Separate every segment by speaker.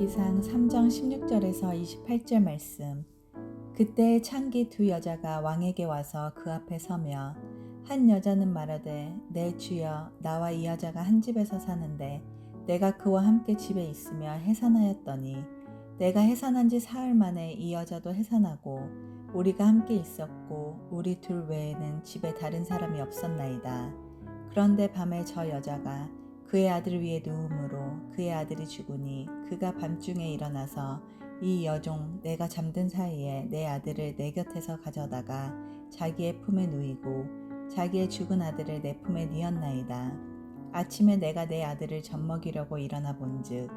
Speaker 1: 사무엘기상 3장 16절에서 28절 말씀. 그때 창기 두 여자가 왕에게 와서 그 앞에 서며 한 여자는 말하되 내 주여 나와 이 여자가 한 집에서 사는데 내가 그와 함께 집에 있으며 해산하였더니 내가 해산한 지 사흘 만에 이 여자도 해산하고 우리가 함께 있었고 우리 둘 외에는 집에 다른 사람이 없었나이다. 그런데 밤에 저 여자가 그의 아들 위에 누움으로 그의 아들이 죽으니 그가 밤중에 일어나서 이 여종 내가 잠든 사이에 내 아들을 내 곁에서 가져다가 자기의 품에 누이고 자기의 죽은 아들을 내 품에 뉘었나이다. 아침에 내가 내 아들을 젖먹이려고 일어나 본즉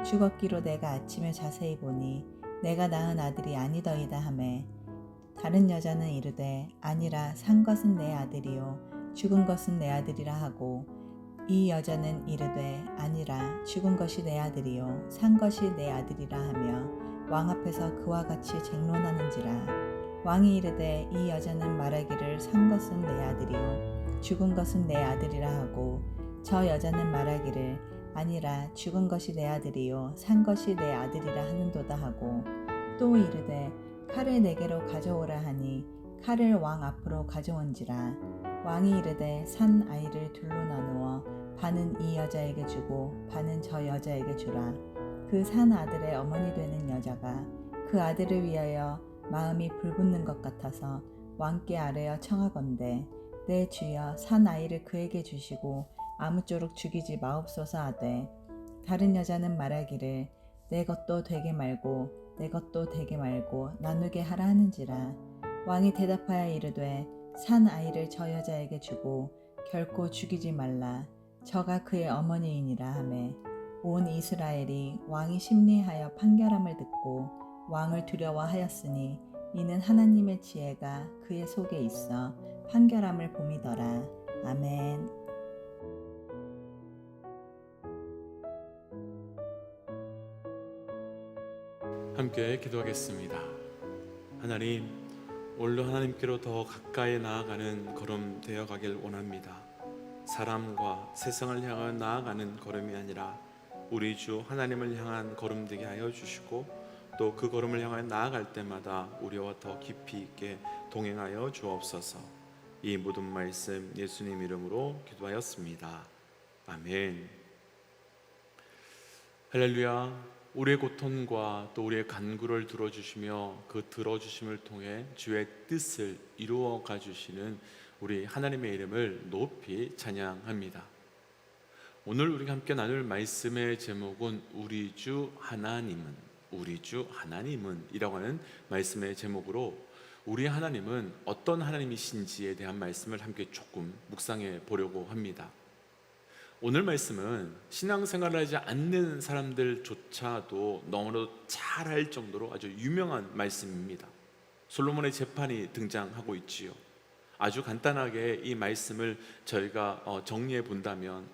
Speaker 1: 죽었기로 내가 아침에 자세히 보니 내가 낳은 아들이 아니더이다 하매 다른 여자는 이르되 아니라 산 것은 내 아들이요 죽은 것은 내 아들이라 하고 이 여자는 이르되 아니라 죽은 것이 내 아들이요 산 것이 내 아들이라 하며 왕 앞에서 그와 같이 쟁론하는지라. 왕이 이르되 이 여자는 말하기를 산 것은 내 아들이요 죽은 것은 내 아들이라 하고 저 여자는 말하기를 아니라 죽은 것이 내 아들이요 산 것이 내 아들이라 하는도다 하고 또 이르되 칼을 내게로 가져오라 하니 칼을 왕 앞으로 가져온지라. 왕이 이르되 산 아이를 둘로 나누어 반은 이 여자에게 주고 반은 저 여자에게 주라. 그 산 아들의 어머니 되는 여자가 그 아들을 위하여 마음이 불붙는 것 같아서 왕께 아뢰어 청하건대 내 주여 산 아이를 그에게 주시고 아무쪼록 죽이지 마옵소서 하되 다른 여자는 말하기를 내 것도 되게 말고 내 것도 되게 말고 나누게 하라 하는지라. 왕이 대답하여 이르되 산 아이를 저 여자에게 주고 결코 죽이지 말라. 저가 그의 어머니이니라 하매 온 이스라엘이 왕이 심리하여 판결함을 듣고 왕을 두려워하였으니 이는 하나님의 지혜가 그의 속에 있어 판결함을 봄이더라. 아멘.
Speaker 2: 함께 기도하겠습니다. 하나님, 오늘도 하나님께로 더 가까이 나아가는 걸음 되어 가길 원합니다. 사람과 세상을 향해 나아가는 걸음이 아니라 우리 주 하나님을 향한 걸음 되게 하여 주시고 또 그 걸음을 향해 나아갈 때마다 우리와 더 깊이 있게 동행하여 주옵소서. 이 모든 말씀 예수님 이름으로 기도하였습니다. 아멘. 할렐루야. 우리의 고통과 또 우리의 간구를 들어주시며 그 들어주심을 통해 주의 뜻을 이루어 가주시는 우리 하나님의 이름을 높이 찬양합니다. 오늘 우리가 함께 나눌 말씀의 제목은 우리 주 하나님은 이라고 하는 말씀의 제목으로 우리 하나님은 어떤 하나님이신지에 대한 말씀을 함께 조금 묵상해 보려고 합니다. 오늘 말씀은 신앙생활을 하지 않는 사람들조차도 너무나도 잘 알 정도로 아주 유명한 말씀입니다. 솔로몬의 재판이 등장하고 있지요. 아주 간단하게 이 말씀을 저희가 정리해 본다면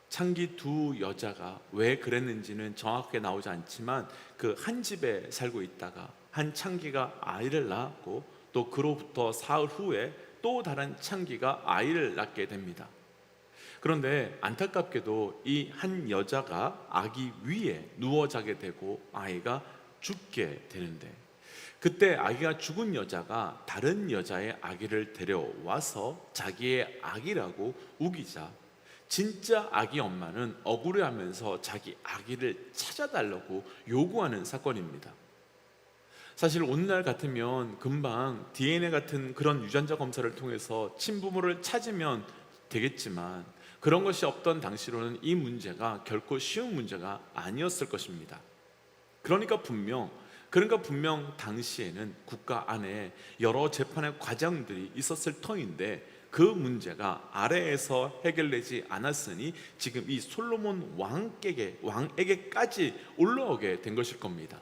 Speaker 2: 창기 두 여자가 왜 그랬는지는 정확하게 나오지 않지만 그 한 집에 살고 있다가 한 창기가 아이를 낳았고 또 그로부터 사흘 후에 또 다른 창기가 아이를 낳게 됩니다. 그런데 안타깝게도 이 한 여자가 아기 위에 누워 자게 되고 아이가 죽게 되는데 그때 아기가 죽은 여자가 다른 여자의 아기를 데려와서 자기의 아기라고 우기자 진짜 아기 엄마는 억울해하면서 자기 아기를 찾아달라고 요구하는 사건입니다. 사실 오늘날 같으면 금방 DNA 같은 그런 유전자 검사를 통해서 친부모를 찾으면 되겠지만 그런 것이 없던 당시로는 이 문제가 결코 쉬운 문제가 아니었을 것입니다. 그러니까 분명 당시에는 국가 안에 여러 재판의 과정들이 있었을 터인데 그 문제가 아래에서 해결되지 않았으니 지금 이 솔로몬 왕에게까지 올라오게 된 것일 겁니다.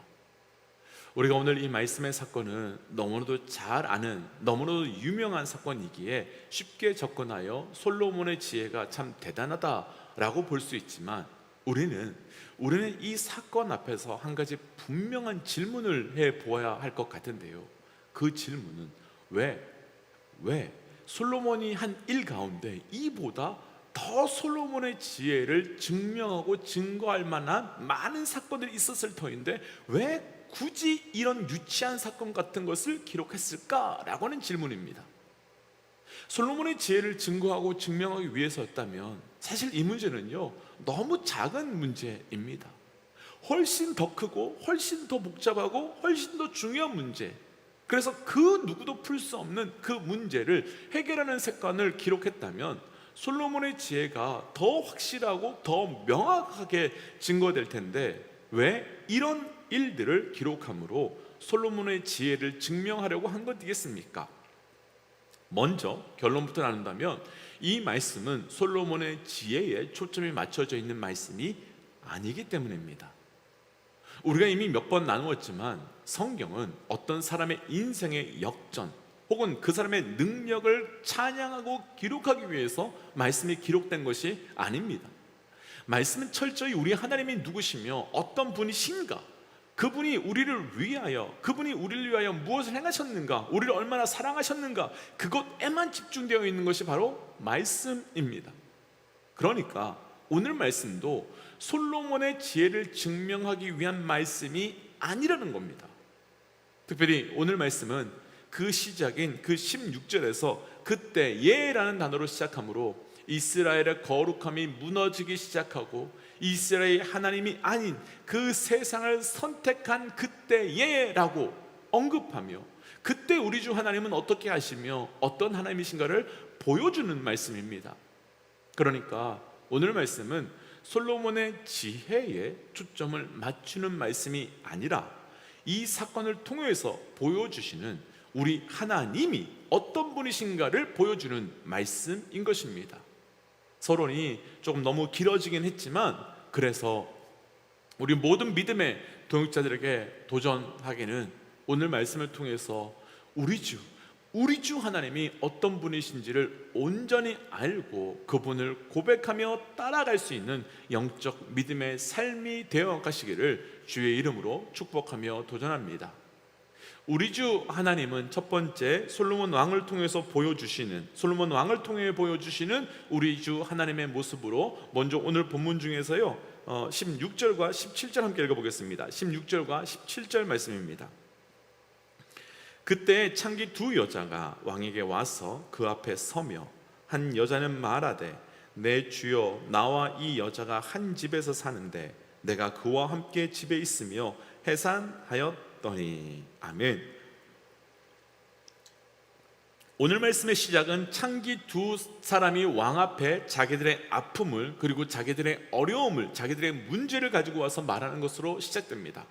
Speaker 2: 우리가 오늘 이 말씀의 사건은 너무나도 잘 아는 너무나도 유명한 사건이기에 쉽게 접근하여 솔로몬의 지혜가 참 대단하다라고 볼 수 있지만 우리는 이 사건 앞에서 한 가지 분명한 질문을 해보아야 할 것 같은데요. 그 질문은 왜 솔로몬이 한 일 가운데 이보다 더 솔로몬의 지혜를 증명하고 증거할 만한 많은 사건들이 있었을 터인데 왜 굳이 이런 유치한 사건 같은 것을 기록했을까라고 하는 질문입니다. 솔로몬의 지혜를 증거하고 증명하기 위해서였다면 사실 이 문제는요, 너무 작은 문제입니다. 훨씬 더 크고 훨씬 더 복잡하고 훨씬 더 중요한 문제, 그래서 그 누구도 풀 수 없는 그 문제를 해결하는 사건을 기록했다면 솔로몬의 지혜가 더 확실하고 더 명확하게 증거될 텐데 왜 이런 일들을 기록함으로 솔로몬의 지혜를 증명하려고 한 것이겠습니까? 먼저 결론부터 나눈다면 이 말씀은 솔로몬의 지혜에 초점이 맞춰져 있는 말씀이 아니기 때문입니다. 우리가 이미 몇 번 나누었지만 성경은 어떤 사람의 인생의 역전 혹은 그 사람의 능력을 찬양하고 기록하기 위해서 말씀이 기록된 것이 아닙니다. 말씀은 철저히 우리 하나님이 누구시며 어떤 분이신가, 그분이 우리를 위하여 무엇을 행하셨는가, 우리를 얼마나 사랑하셨는가, 그것에만 집중되어 있는 것이 바로 말씀입니다. 그러니까 오늘 말씀도 솔로몬의 지혜를 증명하기 위한 말씀이 아니라는 겁니다. 특별히 오늘 말씀은 그 시작인 그 16절에서 그때 예라는 단어로 시작하므로 이스라엘의 거룩함이 무너지기 시작하고 이스라엘의 하나님이 아닌 그 세상을 선택한 그때예라고 언급하며 그때 우리 주 하나님은 어떻게 하시며 어떤 하나님이신가를 보여주는 말씀입니다. 그러니까 오늘 말씀은 솔로몬의 지혜에 초점을 맞추는 말씀이 아니라 이 사건을 통해서 보여주시는 우리 하나님이 어떤 분이신가를 보여주는 말씀인 것입니다. 서론이 조금 너무 길어지긴 했지만 그래서 우리 모든 믿음의 동역자들에게 도전하기는 오늘 말씀을 통해서 우리 주 하나님이 어떤 분이신지를 온전히 알고 그분을 고백하며 따라갈 수 있는 영적 믿음의 삶이 되어 가시기를 주의 이름으로 축복하며 도전합니다. 우리 주 하나님은 첫 번째 솔로몬 왕을 통해 보여주시는 우리 주 하나님의 모습으로 먼저 오늘 본문 중에서요 16절과 17절 함께 읽어보겠습니다. 16절과 17절 말씀입니다. 그때 창기 두 여자가 왕에게 와서 그 앞에 서며 한 여자는 말하되 내 주여, 나와 이 여자가 한 집에서 사는데 내가 그와 함께 집에 있으며 해산하였더니. 아멘. 오늘 말씀의 시작은 창기 두 사람이 왕 앞에 자기들의 아픔을 그리고 자기들의 어려움을, 자기들의 문제를 가지고 와서 말하는 것으로 시작됩니다.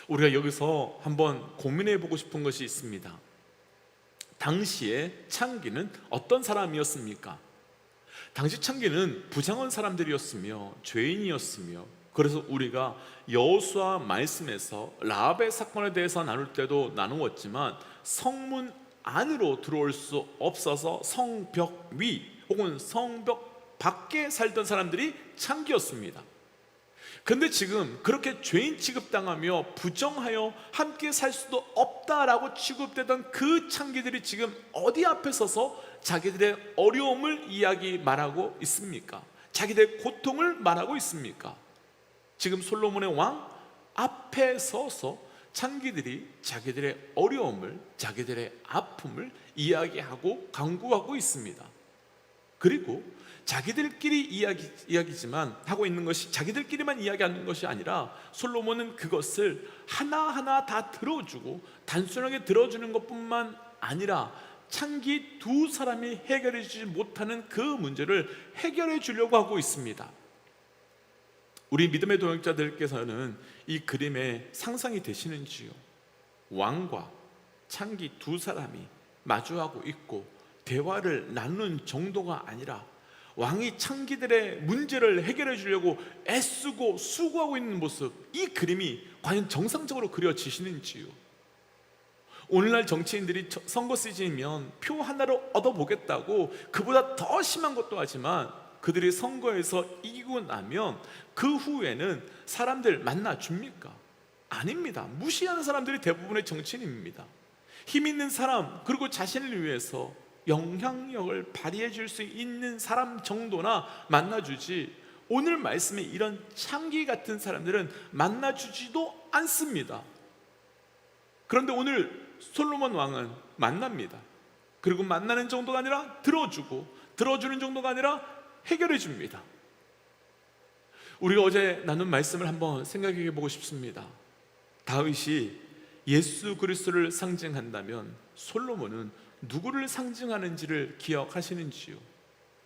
Speaker 2: 우리가 여기서 한번 고민해 보고 싶은 것이 있습니다. 당시에 창기는 어떤 사람이었습니까? 당시 창기는 부정한 사람들이었으며 죄인이었으며, 그래서 우리가 여호수아 말씀에서 라합의 사건에 대해서 나눌 때도 나누었지만 성문 안으로 들어올 수 없어서 성벽 위 혹은 성벽 밖에 살던 사람들이 창기였습니다. 근데 지금 그렇게 죄인 취급당하며 부정하여 함께 살 수도 없다라고 취급되던 그 창기들이 지금 어디 앞에 서서 자기들의 어려움을 말하고 있습니까? 자기들의 고통을 말하고 있습니까? 지금 솔로몬의 왕 앞에 서서 창기들이 자기들의 어려움을, 자기들의 아픔을 이야기하고 강구하고 있습니다. 그리고 자기들끼리 이야기지만 하고 있는 것이 자기들끼리만 이야기하는 것이 아니라 솔로몬은 그것을 하나하나 다 들어주고 단순하게 들어주는 것뿐만 아니라 창기 두 사람이 해결해 주지 못하는 그 문제를 해결해 주려고 하고 있습니다. 우리 믿음의 동역자들께서는 이 그림의 상상이 되시는지요? 왕과 창기 두 사람이 마주하고 있고 대화를 나누는 정도가 아니라 왕이 창기들의 문제를 해결해 주려고 애쓰고 수고하고 있는 모습, 이 그림이 과연 정상적으로 그려지시는지요? 오늘날 정치인들이 선거 시즌이면 표 하나를 얻어보겠다고 그보다 더 심한 것도 하지만 그들이 선거에서 이기고 나면 그 후에는 사람들 만나줍니까? 아닙니다. 무시하는 사람들이 대부분의 정치인입니다. 힘 있는 사람, 그리고 자신을 위해서 영향력을 발휘해 줄 수 있는 사람 정도나 만나주지, 오늘 말씀에 이런 창기 같은 사람들은 만나주지도 않습니다. 그런데 오늘 솔로몬 왕은 만납니다. 그리고 만나는 정도가 아니라 들어주고, 들어주는 정도가 아니라 해결해 줍니다. 우리가 어제 나눈 말씀을 한번 생각해 보고 싶습니다. 다윗이 예수 그리스도를 상징한다면 솔로몬은 누구를 상징하는지를 기억하시는지요?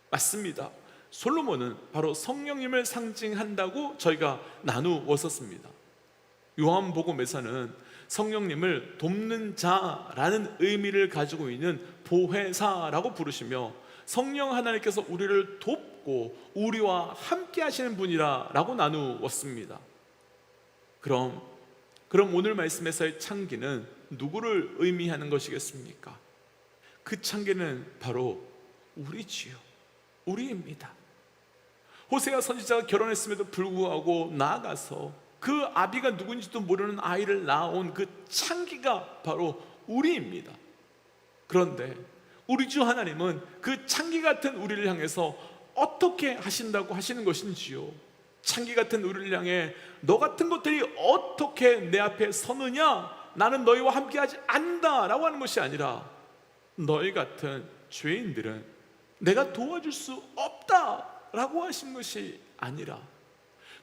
Speaker 2: 맞습니다. 솔로몬은 바로 성령님을 상징한다고 저희가 나누었었습니다. 요한복음에서는 성령님을 돕는 자라는 의미를 가지고 있는 보혜사라고 부르시며, 성령 하나님께서 우리를 돕고 우리와 함께 하시는 분이라고 나누었습니다. 그럼 오늘 말씀에서의 창기는 누구를 의미하는 것이겠습니까? 그 창기는 바로 우리지요. 우리입니다. 호세아 선지자가 결혼했음에도 불구하고 나아가서 그 아비가 누군지도 모르는 아이를 낳아온 그 창기가 바로 우리입니다. 그런데 우리 주 하나님은 그 창기 같은 우리를 향해서 어떻게 하신다고 하시는 것인지요? 창기 같은 우리를 향해 너 같은 것들이 어떻게 내 앞에 서느냐, 나는 너희와 함께하지 않는다 라고 하는 것이 아니라, 너희 같은 죄인들은 내가 도와줄 수 없다 라고 하신 것이 아니라,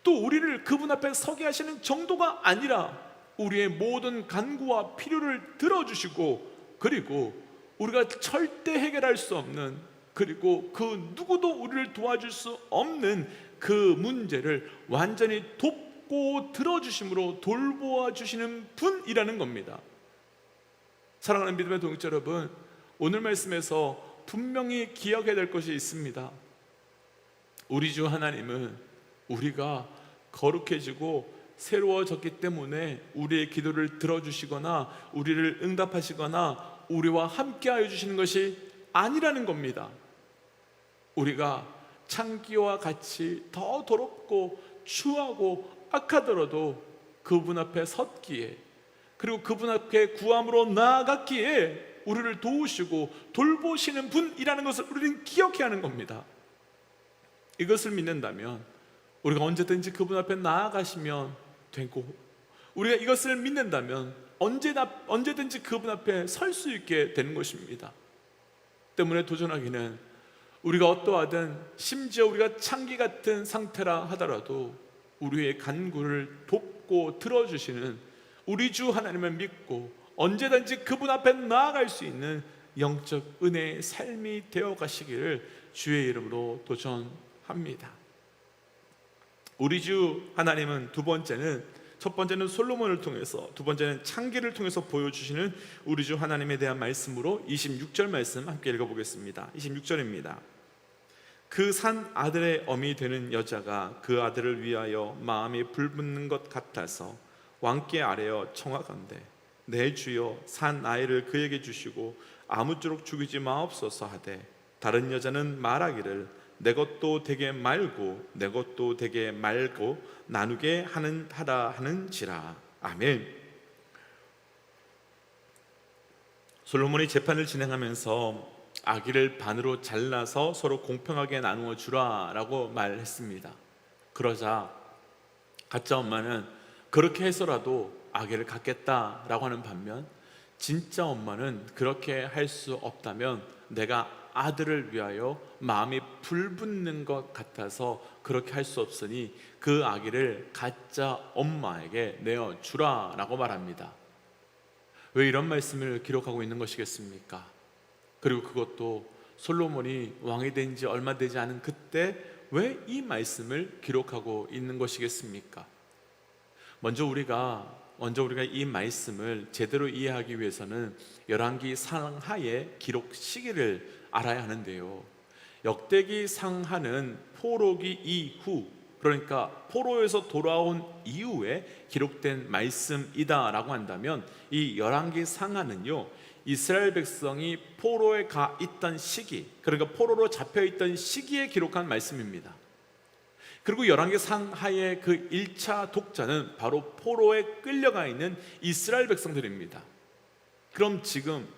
Speaker 2: 또 우리를 그분 앞에 서게 하시는 정도가 아니라 우리의 모든 간구와 필요를 들어주시고, 그리고 우리가 절대 해결할 수 없는, 그리고 그 누구도 우리를 도와줄 수 없는 그 문제를 완전히 돕고 들어주심으로 돌보아 주시는 분이라는 겁니다. 사랑하는 믿음의 동역자 여러분, 오늘 말씀에서 분명히 기억해야 될 것이 있습니다. 우리 주 하나님은 우리가 거룩해지고 새로워졌기 때문에 우리의 기도를 들어주시거나 우리를 응답하시거나 우리와 함께하여 주시는 것이 아니라는 겁니다. 우리가 창기와 같이 더 더럽고 추하고 악하더라도 그분 앞에 섰기에, 그리고 그분 앞에 구함으로 나아갔기에 우리를 도우시고 돌보시는 분이라는 것을 우리는 기억해야 하는 겁니다. 이것을 믿는다면 우리가 언제든지 그분 앞에 나아가시면 되고, 우리가 이것을 믿는다면 언제든지 그분 앞에 설 수 있게 되는 것입니다. 때문에 도전하기는, 우리가 어떠하든 심지어 우리가 창기 같은 상태라 하더라도 우리의 간구를 돕고 들어주시는 우리 주 하나님을 믿고 언제든지 그분 앞에 나아갈 수 있는 영적 은혜의 삶이 되어 가시기를 주의 이름으로 도전합니다. 우리 주 하나님은 첫 번째는 솔로몬을 통해서, 두 번째는 창기를 통해서 보여주시는 우리 주 하나님에 대한 말씀으로 26절 말씀 함께 읽어보겠습니다. 26절입니다. 그 산 아들의 어미 되는 여자가 그 아들을 위하여 마음이 불붙는 것 같아서 왕께 아뢰어 청하건대 내 주여 산 아이를 그에게 주시고 아무쪼록 죽이지 마옵소서 하되, 다른 여자는 말하기를 내 것도 되게 말고 내 것도 되게 말고 나누게 하라 하는지라. 아멘. 솔로몬이 재판을 진행하면서 아기를 반으로 잘라서 서로 공평하게 나누어 주라라고 말했습니다. 그러자 가짜 엄마는 그렇게 해서라도 아기를 갖겠다라고 하는 반면, 진짜 엄마는 그렇게 할 수 없다면 내가 아들을 위하여 마음이 불붙는 것 같아서 그렇게 할 수 없으니 그 아기를 가짜 엄마에게 내어주라라고 말합니다. 왜 이런 말씀을 기록하고 있는 것이겠습니까? 그리고 그것도 솔로몬이 왕이 된 지 얼마 되지 않은 그때 왜 이 말씀을 기록하고 있는 것이겠습니까? 먼저 우리가 이 말씀을 제대로 이해하기 위해서는 열왕기 상하의 기록 시기를 알아야 하는데요, 역대기 상하는 포로기 이후, 그러니까 포로에서 돌아온 이후에 기록된 말씀이다라고 한다면, 이 열왕기 상하는요 이스라엘 백성이 포로에 가 있던 시기, 그러니까 포로로 잡혀 있던 시기에 기록한 말씀입니다. 그리고 열왕기 상하의 그 1차 독자는 바로 포로에 끌려가 있는 이스라엘 백성들입니다. 그럼 지금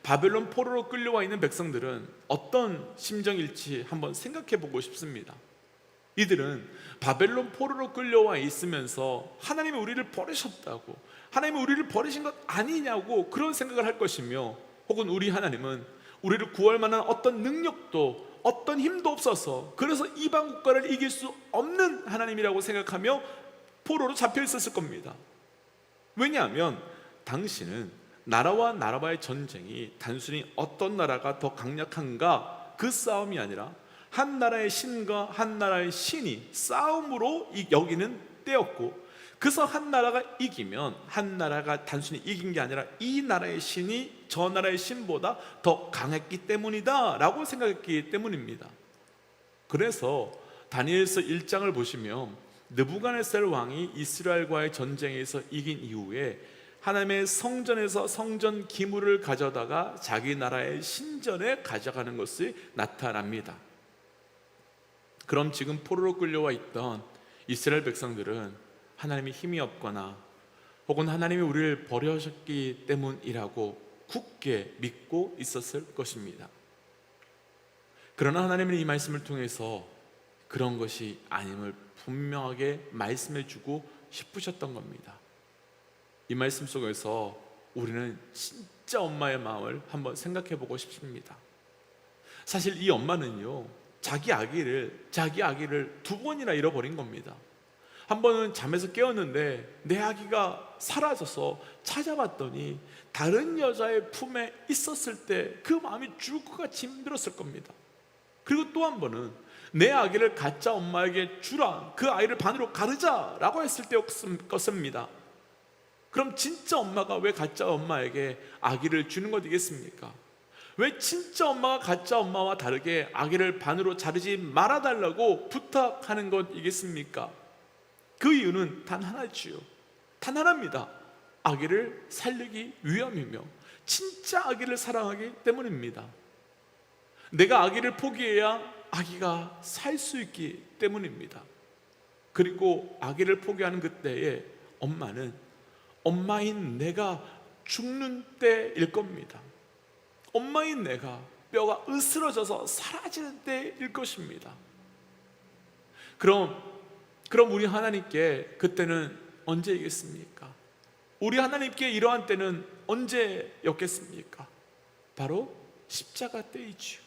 Speaker 2: 바벨론 포로로 끌려와 있는 백성들은 어떤 심정일지 한번 생각해 보고 싶습니다. 이들은 바벨론 포로로 끌려와 있으면서 하나님이 우리를 버리셨다고, 하나님이 우리를 버리신 것 아니냐고 그런 생각을 할 것이며, 혹은 우리 하나님은 우리를 구할 만한 어떤 능력도 어떤 힘도 없어서 그래서 이방 국가를 이길 수 없는 하나님이라고 생각하며 포로로 잡혀 있었을 겁니다. 왜냐하면 당시는 나라와 나라와의 전쟁이 단순히 어떤 나라가 더 강력한가 그 싸움이 아니라 한 나라의 신과 한 나라의 신이 싸움으로 여기는 때였고, 그래서 한 나라가 이기면 한 나라가 단순히 이긴 게 아니라 이 나라의 신이 저 나라의 신보다 더 강했기 때문이다 라고 생각했기 때문입니다. 그래서 다니엘서 1장을 보시면 느부갓네살 왕이 이스라엘과의 전쟁에서 이긴 이후에 하나님의 성전에서 성전 기물을 가져다가 자기 나라의 신전에 가져가는 것이 나타납니다. 그럼 지금 포로로 끌려와 있던 이스라엘 백성들은 하나님이 힘이 없거나 혹은 하나님이 우리를 버리셨기 때문이라고 굳게 믿고 있었을 것입니다. 그러나 하나님은 이 말씀을 통해서 그런 것이 아님을 분명하게 말씀해 주고 싶으셨던 겁니다. 이 말씀 속에서 우리는 진짜 엄마의 마음을 한번 생각해 보고 싶습니다. 사실 이 엄마는요, 자기 아기를 2번이나 잃어버린 겁니다. 한 번은 잠에서 깨었는데 내 아기가 사라져서 찾아봤더니 다른 여자의 품에 있었을 때 그 마음이 죽을 것 같이 힘들었을 겁니다. 그리고 또 한 번은 내 아기를 가짜 엄마에게 주라, 그 아이를 반으로 가르자라고 했을 때였습니다. 그럼 진짜 엄마가 왜 가짜 엄마에게 아기를 주는 것이겠습니까? 왜 진짜 엄마가 가짜 엄마와 다르게 아기를 반으로 자르지 말아달라고 부탁하는 것이겠습니까? 그 이유는 단 하나지요. 단 하나입니다. 아기를 살리기 위함이며 진짜 아기를 사랑하기 때문입니다. 내가 아기를 포기해야 아기가 살 수 있기 때문입니다. 그리고 아기를 포기하는 그때에 엄마는 엄마인 내가 죽는 때일 겁니다. 엄마인 내가 뼈가 으스러져서 사라지는 때일 것입니다. 그럼 우리 하나님께 그때는 언제이겠습니까? 우리 하나님께 이러한 때는 언제였겠습니까? 바로 십자가 때이지요.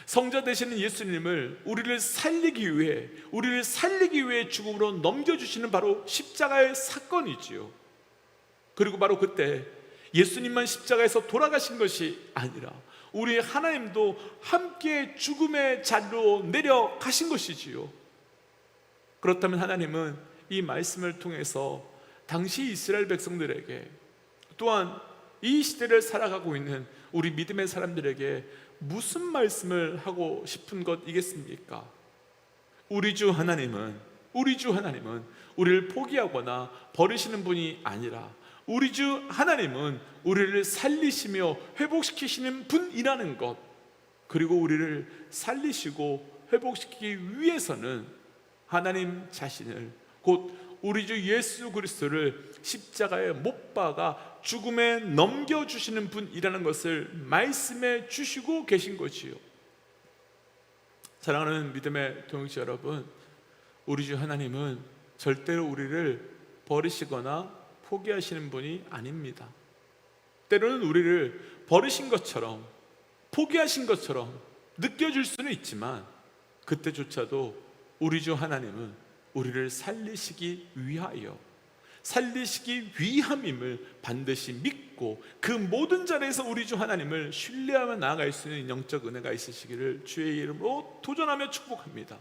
Speaker 2: 성자 되시는 예수님을 우리를 살리기 위해 죽음으로 넘겨주시는 바로 십자가의 사건이지요. 그리고 바로 그때 예수님만 십자가에서 돌아가신 것이 아니라 우리 하나님도 함께 죽음의 자리로 내려가신 것이지요. 그렇다면 하나님은 이 말씀을 통해서 당시 이스라엘 백성들에게, 또한 이 시대를 살아가고 있는 우리 믿음의 사람들에게 무슨 말씀을 하고 싶은 것이겠습니까? 우리 주 하나님은 우리를 포기하거나 버리시는 분이 아니라 우리 주 하나님은 우리를 살리시며 회복시키시는 분이라는 것, 그리고 우리를 살리시고 회복시키기 위해서는 하나님 자신을, 곧 우리 주 예수 그리스도를 십자가에 못 박아 죽음에 넘겨주시는 분이라는 것을 말씀해 주시고 계신 것이요. 사랑하는 믿음의 동역자 여러분, 우리 주 하나님은 절대로 우리를 버리시거나 포기하시는 분이 아닙니다. 때로는 우리를 버리신 것처럼, 포기하신 것처럼 느껴질 수는 있지만 그때조차도 우리 주 하나님은 우리를 살리시기 위함임을 반드시 믿고 그 모든 자리에서 우리 주 하나님을 신뢰하며 나아갈 수 있는 영적 은혜가 있으시기를 주의 이름으로 도전하며 축복합니다.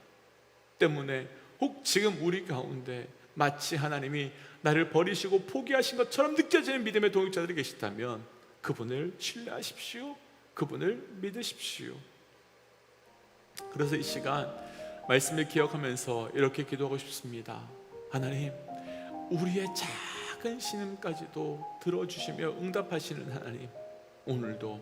Speaker 2: 때문에 혹 지금 우리 가운데 마치 하나님이 나를 버리시고 포기하신 것처럼 느껴지는 믿음의 동역자들이 계시다면 그분을 신뢰하십시오. 그분을 믿으십시오. 그래서 이 시간 말씀을 기억하면서 이렇게 기도하고 싶습니다. 하나님, 우리의 작은 신음까지도 들어주시며 응답하시는 하나님, 오늘도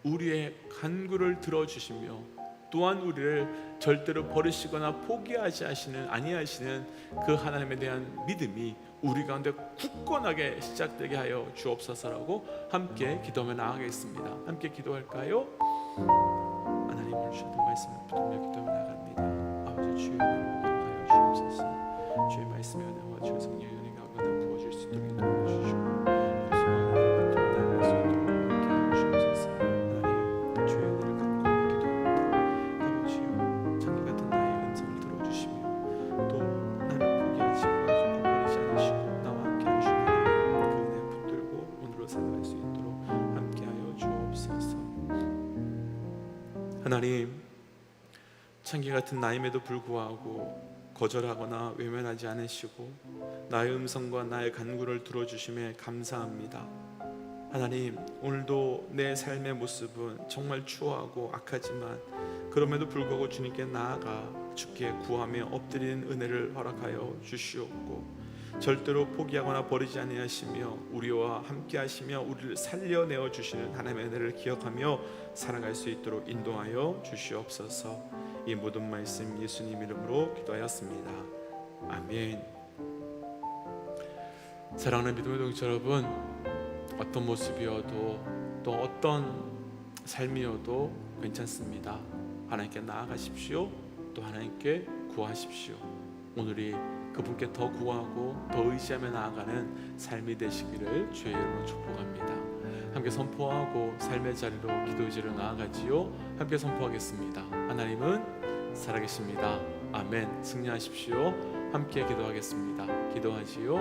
Speaker 2: 우리의 간구를 들어주시며 또한 우리를 절대로 버리시거나 포기하지 아니하시는 그 하나님에 대한 믿음이 우리 가운데 굳건하게 시작되게 하여 주옵소서라고 함께 기도하며 나아가겠습니다. 함께 기도할까요? 하나님 오늘 주셨던 말씀을 붙들며 기도하며 나갑니다. 아버지 주의 은혜로 하여 주옵소서. 주의 말씀에 은혜와 주의 성령의 은혜가 가운데 부어질 수 있도록 인도해 주시고 하나님, 창기 같은 나임에도 불구하고 거절하거나 외면하지 않으시고 나의 음성과 나의 간구를 들어주심에 감사합니다. 하나님, 오늘도 내 삶의 모습은 정말 추하고 악하지만 그럼에도 불구하고 주님께 나아가 주께 구하며 엎드리는 은혜를 허락하여 주시옵고 절대로 포기하거나 버리지 아니하시며 우리와 함께 하시며 우리를 살려내어 주시는 하나님의 은혜를 기억하며 살아갈 수 있도록 인도하여 주시옵소서. 이 모든 말씀 예수님 이름으로 기도하였습니다. 아멘. 사랑하는 믿음의 동지 여러분, 어떤 모습이어도 또 어떤 삶이어도 괜찮습니다. 하나님께 나아가십시오. 또 하나님께 구하십시오. 오늘이 그분께 더 구하고 더 의지하며 나아가는 삶이 되시기를 주의 이름으로 축복합니다. 함께 선포하고 삶의 자리로 기도의 자리로 나아가지요. 함께 선포하겠습니다. 하나님은 살아계십니다. 아멘. 승리하십시오. 함께 기도하겠습니다. 기도하지요.